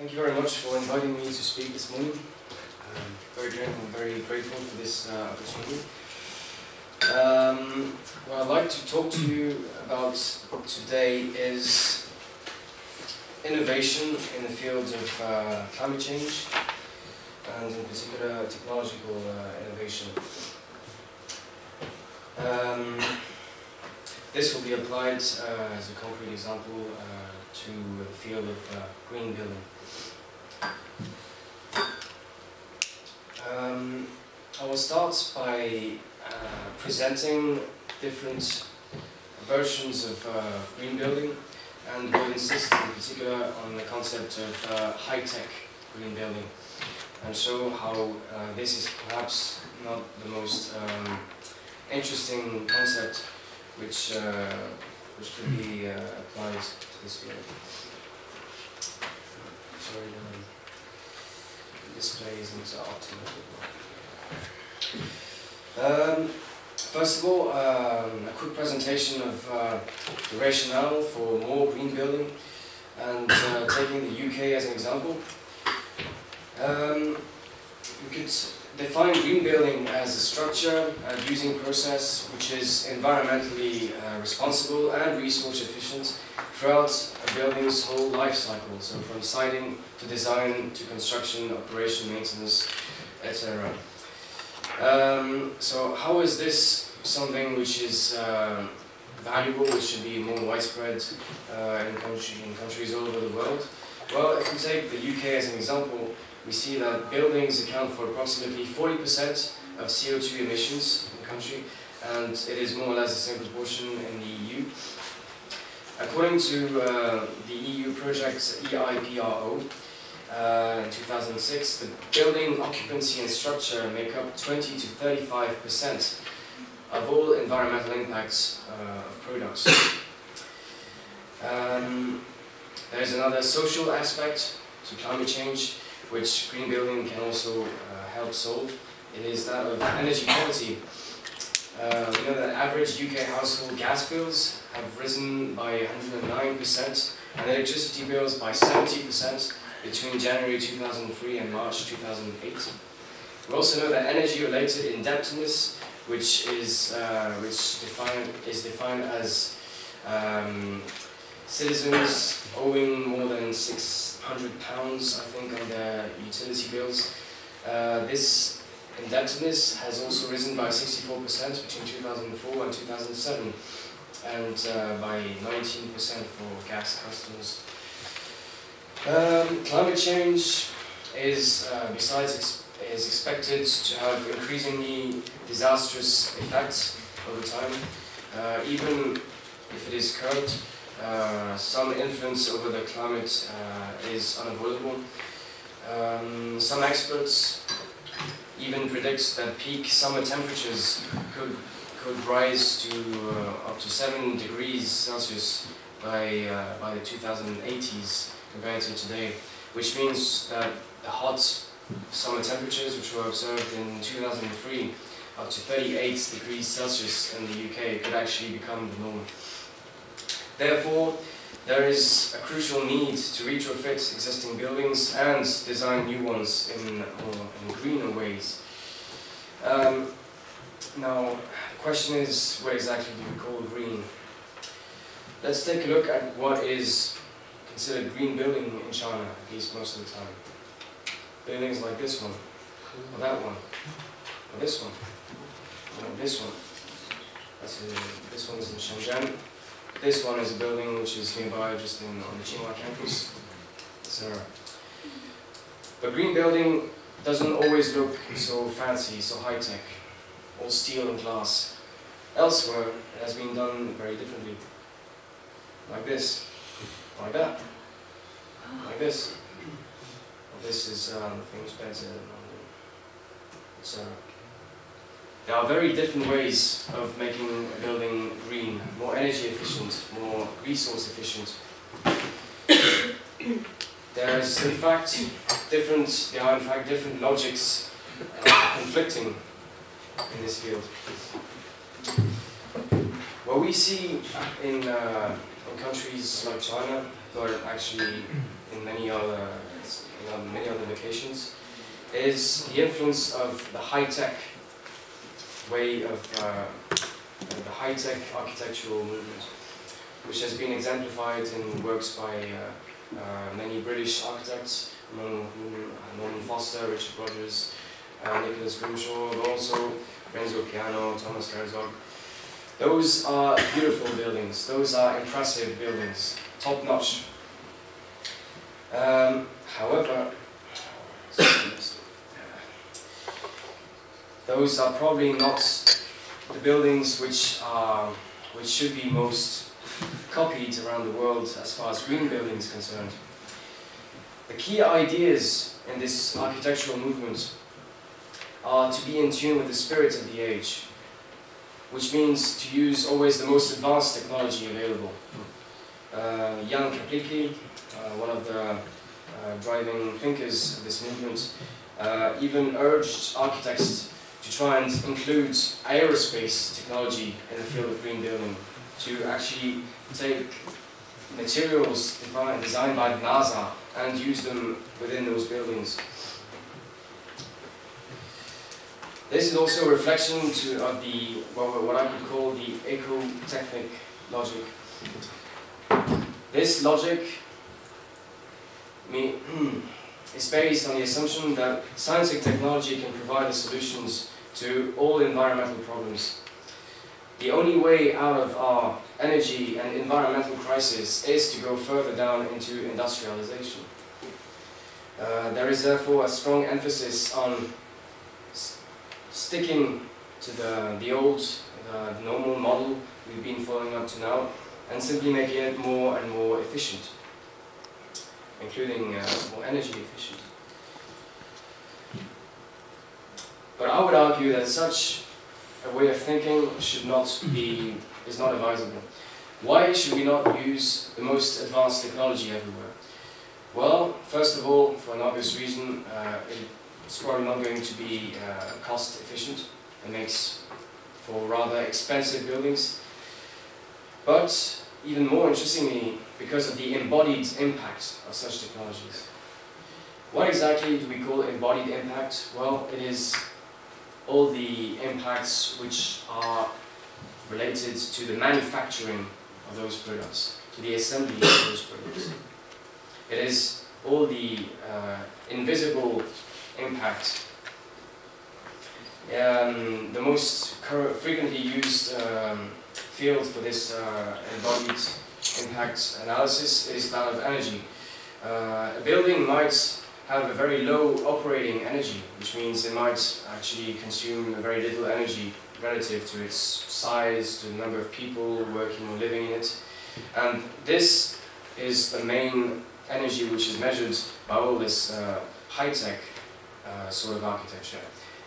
Thank you very much for inviting me to speak this morning. I'm very grateful for this opportunity. What I'd like to talk to you about today is innovation in the field of climate change, and in particular technological innovation. This will be applied as a concrete example to the field of green building. I will start by presenting different versions of green building, and will insist in particular on the concept of high-tech green building, and show how this is perhaps not the most interesting concept which could be applied to this field. Sorry, the display isn't optimal. First of all, a quick presentation of the rationale for more green building, and taking the UK as an example. We could define green building as a structure and using process which is environmentally responsible and resource efficient throughout a building's whole life cycle, so from siting to design to construction, operation, maintenance, etc. So how is this something which is valuable, which should be more widespread in countries all over the world? Well, if we take the UK as an example, we see that buildings account for approximately 40% of CO2 emissions in the country, and it is more or less the same proportion in the EU. According to the EU project EIPRO, in 2006, the building occupancy and structure make up 20 to 35% of all environmental impacts of products. There is another social aspect to climate change, which green building can also help solve. It is that of energy poverty. We know that average UK household gas bills have risen by 109% and electricity bills by 70% between January 2003 and March 2008. We also know that energy-related indebtedness, which is defined as citizens owing more than £600, I think, on their utility bills. This indebtedness has also risen by 64% between 2004 and 2007, and by 19% for gas customers. Climate change is, besides, is expected to have increasingly disastrous effects over time. Even if it is curbed, some influence over the climate is unavoidable. Some experts even predict that peak summer temperatures could rise to up to 7 degrees Celsius by the 2080s compared to today, which means that the hot summer temperatures which were observed in 2003 up to 38 degrees Celsius in the UK could actually become the norm. Therefore, there is a crucial need to retrofit existing buildings and design new ones in greener ways. Now, the question is, what exactly do we call green? Let's take a look at what is considered green building in China, at least most of the time. Buildings like this one, or that one, or this one, or this one. This one is in Shenzhen. This one is a building which is nearby, just on the Tsinghua campus, etc. But green building doesn't always look so fancy, so high-tech, all steel and glass. Elsewhere, it has been done very differently. Like this, like that, like this. This is things better, etc. There are very different ways of making a building green, more energy efficient, more resource efficient. There are in fact different logics conflicting in this field. What we see in countries like China, but actually in many other in many other locations, is the influence of the high-tech way of the high-tech architectural movement, which has been exemplified in works by many British architects, among whom Norman Foster, Richard Rogers, Nicholas Grimshaw, but also Renzo Piano, Thomas Herzog. Those are beautiful buildings, those are impressive buildings, top-notch. However, those are probably not the buildings which should be most copied around the world as far as green building is concerned. The key ideas in this architectural movement are to be in tune with the spirit of the age, which means to use always the most advanced technology available. Jan Kaplicki, one of the driving thinkers of this movement, even urged architects to try and include aerospace technology in the field of green building, to actually take materials designed by NASA and use them within those buildings. This is also a reflection of the what I could call the eco-technic logic. This logic is based on the assumption that science and technology can provide the solutions to all environmental problems. The only way out of our energy and environmental crisis is to go further down into industrialization. There is therefore a strong emphasis on sticking to the old, the normal model we've been following up to now, and simply making it more and more efficient, including more energy efficient. But I would argue that such a way of thinking is not advisable. Why should we not use the most advanced technology everywhere? Well, first of all, for an obvious reason, it's probably not going to be cost efficient. It makes for rather expensive buildings. But even more interestingly, because of the embodied impact of such technologies. What exactly do we call embodied impact? Well, it is all the impacts which are related to the manufacturing of those products, to the assembly of those products. It is all the invisible impact. The most frequently used field for this embodied impact analysis is that of energy. A building might have a very low operating energy, which means it might actually consume very little energy relative to its size, to the number of people working or living in it. And this is the main energy which is measured by all this high-tech sort of architecture.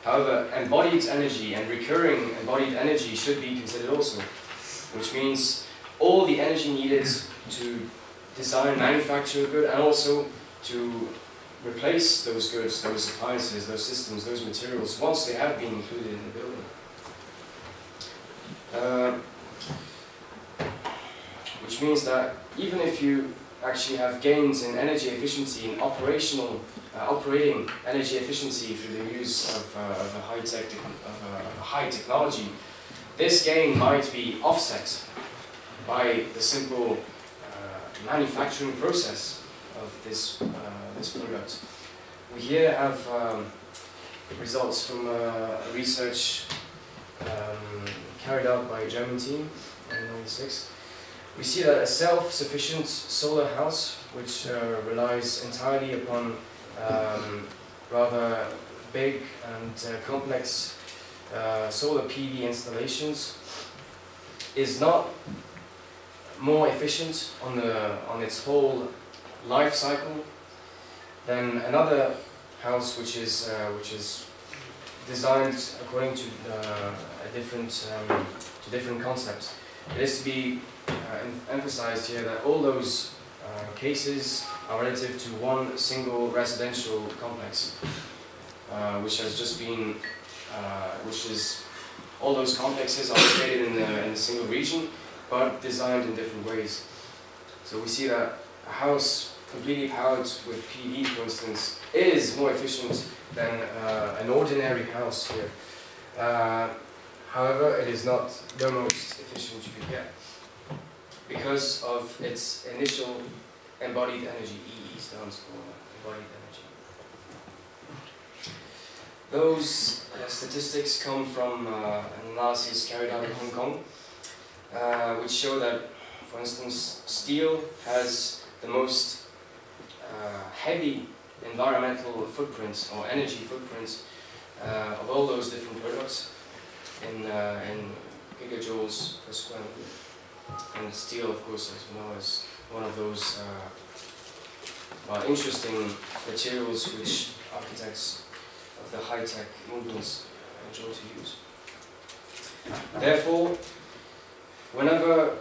However, embodied energy and recurring embodied energy should be considered also, which means all the energy needed to design, manufacture a good, and also to replace those goods, those appliances, those systems, those materials, once they have been included in the building. Which means that even if you actually have gains in energy efficiency, in operating energy efficiency through the use of a high technology, this gain might be offset by the simple manufacturing process of this product. We here have results from research carried out by a German team in 1996. We see that a self-sufficient solar house, which relies entirely upon rather big and complex solar PV installations, is not more efficient on its whole life cycle than another house which is designed according to different concepts. It is to be emphasized here that all those cases are relative to one single residential complex, which has just been, all those complexes are located in a single region, but designed in different ways. So we see that a house completely powered with PV, for instance, is more efficient than an ordinary house here. However, it is not the most efficient you could get because of its initial embodied energy. EE stands for embodied energy. Those statistics come from an analysis carried out in Hong Kong, which show that, for instance, steel has the most heavy environmental footprints or energy footprints of all those different products in gigajoules per square meter. And steel, of course, as you know, is one of those interesting materials which architects of the high-tech movements enjoy to use. Therefore, whenever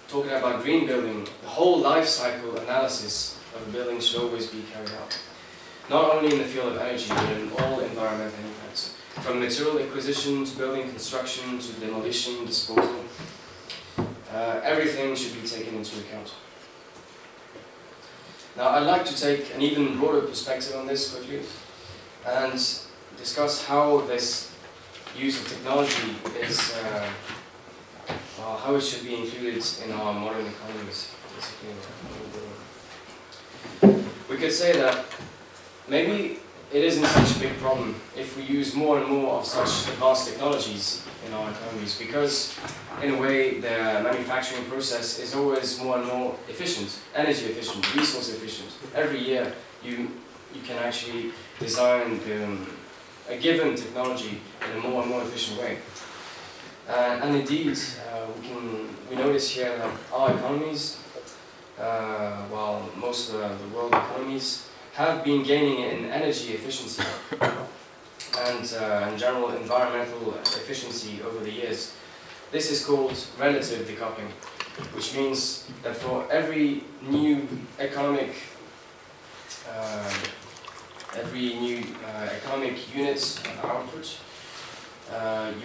talking about green building, the whole life cycle analysis of a building should always be carried out. Not only in the field of energy, but in all environmental impacts. From material acquisition to building construction to demolition, disposal, everything should be taken into account. Now, I'd like to take an even broader perspective on this quickly and discuss how this use of technology is, how it should be included in our modern economies. We could say that maybe it isn't such a big problem if we use more and more of such advanced technologies in our economies, because in a way the manufacturing process is always more and more efficient, energy efficient, resource efficient. Every year you can actually design a given technology in a more and more efficient way. And indeed, we notice here that our economies, while most of the world economies, have been gaining in energy efficiency and in general environmental efficiency over the years. This is called relative decoupling, which means that for every new economic unit output,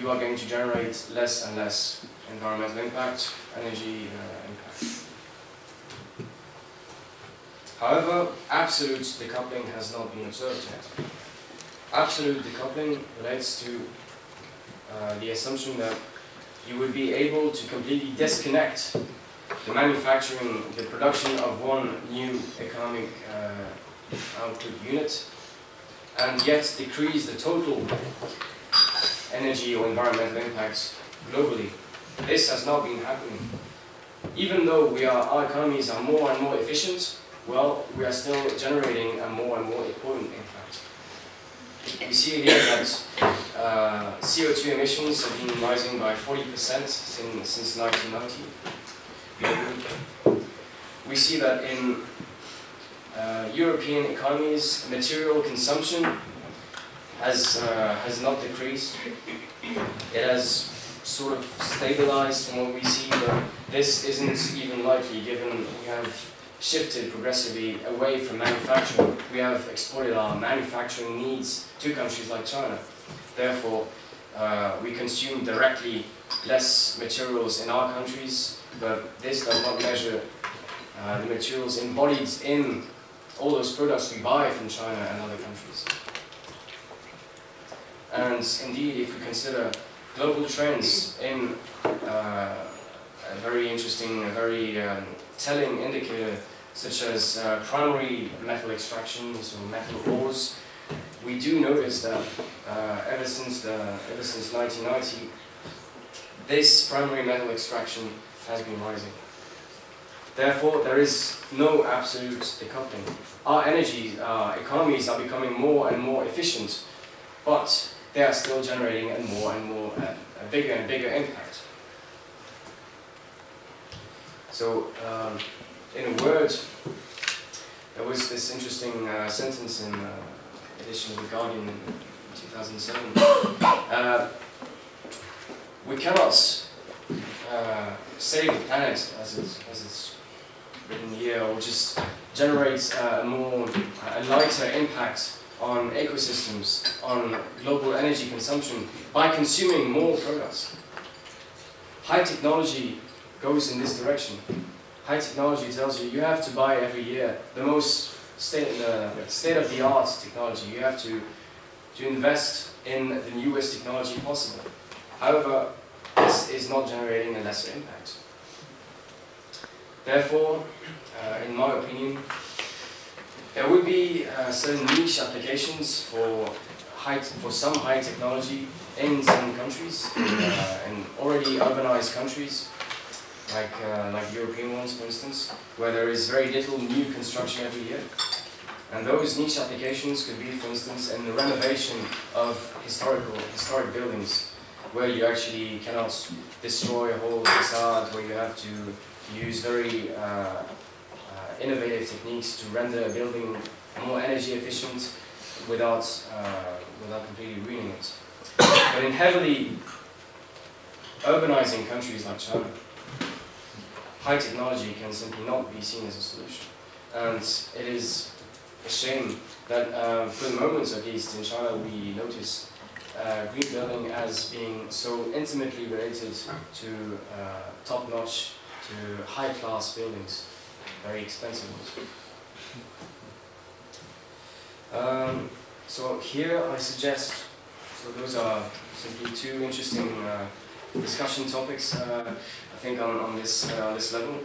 you are going to generate less and less environmental impact, energy impact. However, absolute decoupling has not been observed yet. Absolute decoupling relates to the assumption that you would be able to completely disconnect the manufacturing, the production of one new economic output unit, and yet decrease the total energy or environmental impacts globally. This has not been happening. Even though our economies are more and more efficient, well, we are still generating a more and more important impact. We see here that CO2 emissions have been rising by 40% since 1990. We see that in European economies, material consumption has not decreased. It has sort of stabilized from what we see, but this isn't even likely given we have shifted progressively away from manufacturing. We have exported our manufacturing needs to countries like China. Therefore, we consume directly less materials in our countries, but this does not measure the materials embodied in all those products we buy from China and other countries. And indeed, if we consider global trends in a very interesting, a very telling indicator, such as primary metal extractions or metal ores, we do notice that ever since 1990, this primary metal extraction has been rising. Therefore, there is no absolute decoupling. Our economies are becoming more and more efficient, but they are still generating a bigger and bigger impact. So, in a word, there was this interesting sentence in edition of The Guardian in 2007. We cannot save the planet as it's written here, or just generate a lighter impact on ecosystems, on global energy consumption, by consuming more products. High technology goes in this direction. high technology tells you have to buy every year the most state-of-the-art technology. You have to invest in the newest technology possible. However, this is not generating a lesser impact. Therefore, in my opinion, there would be certain niche applications for some high technology in some countries, in already urbanized countries, like European ones, for instance, where there is very little new construction every year. And those niche applications could be, for instance, in the renovation of historic buildings, where you actually cannot destroy a whole facade, where you have to use very innovative techniques to render a building more energy efficient without completely ruining it. But in heavily urbanizing countries like China, high technology can simply not be seen as a solution. And it is a shame that for the moment, at least in China, we notice green building as being so intimately related to top-notch, to high-class buildings, very expensive ones. So here I suggest, so those are simply two interesting discussion topics, I think on this level.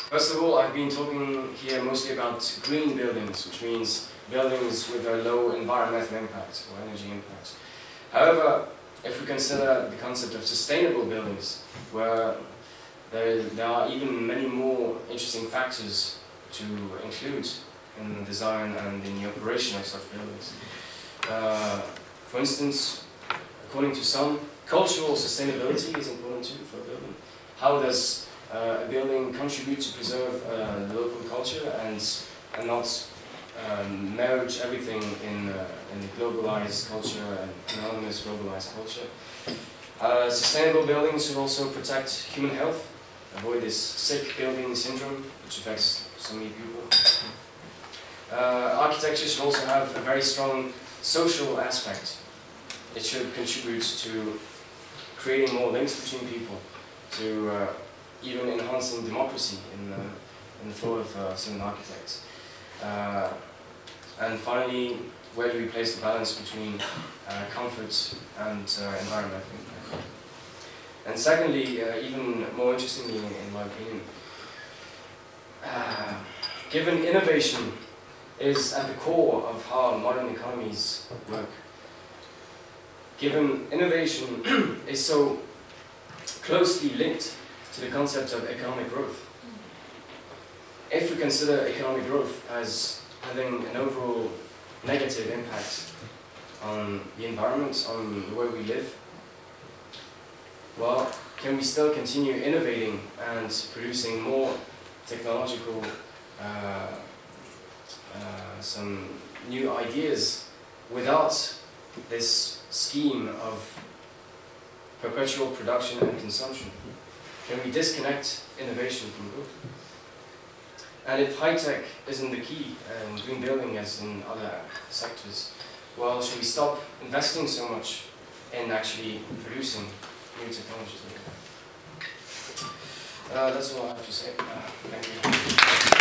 First of all, I've been talking here mostly about green buildings, which means buildings with a low environmental impact or energy impact. However, if we consider the concept of sustainable buildings, where there are even many more interesting factors to include in the design and in the operation of such buildings. For instance, according to some, cultural sustainability is important too for a building. How does a building contribute to preserve the local culture and not merge everything in globalized culture and anonymous globalized culture? Sustainable buildings should also protect human health, avoid this sick building syndrome which affects so many people. Architecture should also have a very strong social aspect. It should contribute to creating more links between people, to even enhancing democracy in the thought of certain architects. And finally, where do we place the balance between comfort and environmental impact? And secondly, even more interestingly in my opinion, given innovation is at the core of how modern economies work, given innovation is so closely linked to the concept of economic growth, if we consider economic growth as having an overall negative impact on the environment, on the way we live, well, can we still continue innovating and producing more technological, some new ideas without this scheme of perpetual production and consumption? Can we disconnect innovation from growth? And if high-tech isn't the key in green building as in other sectors, well, should we stop investing so much in actually producing new technologies? That's all I have to say. Thank you.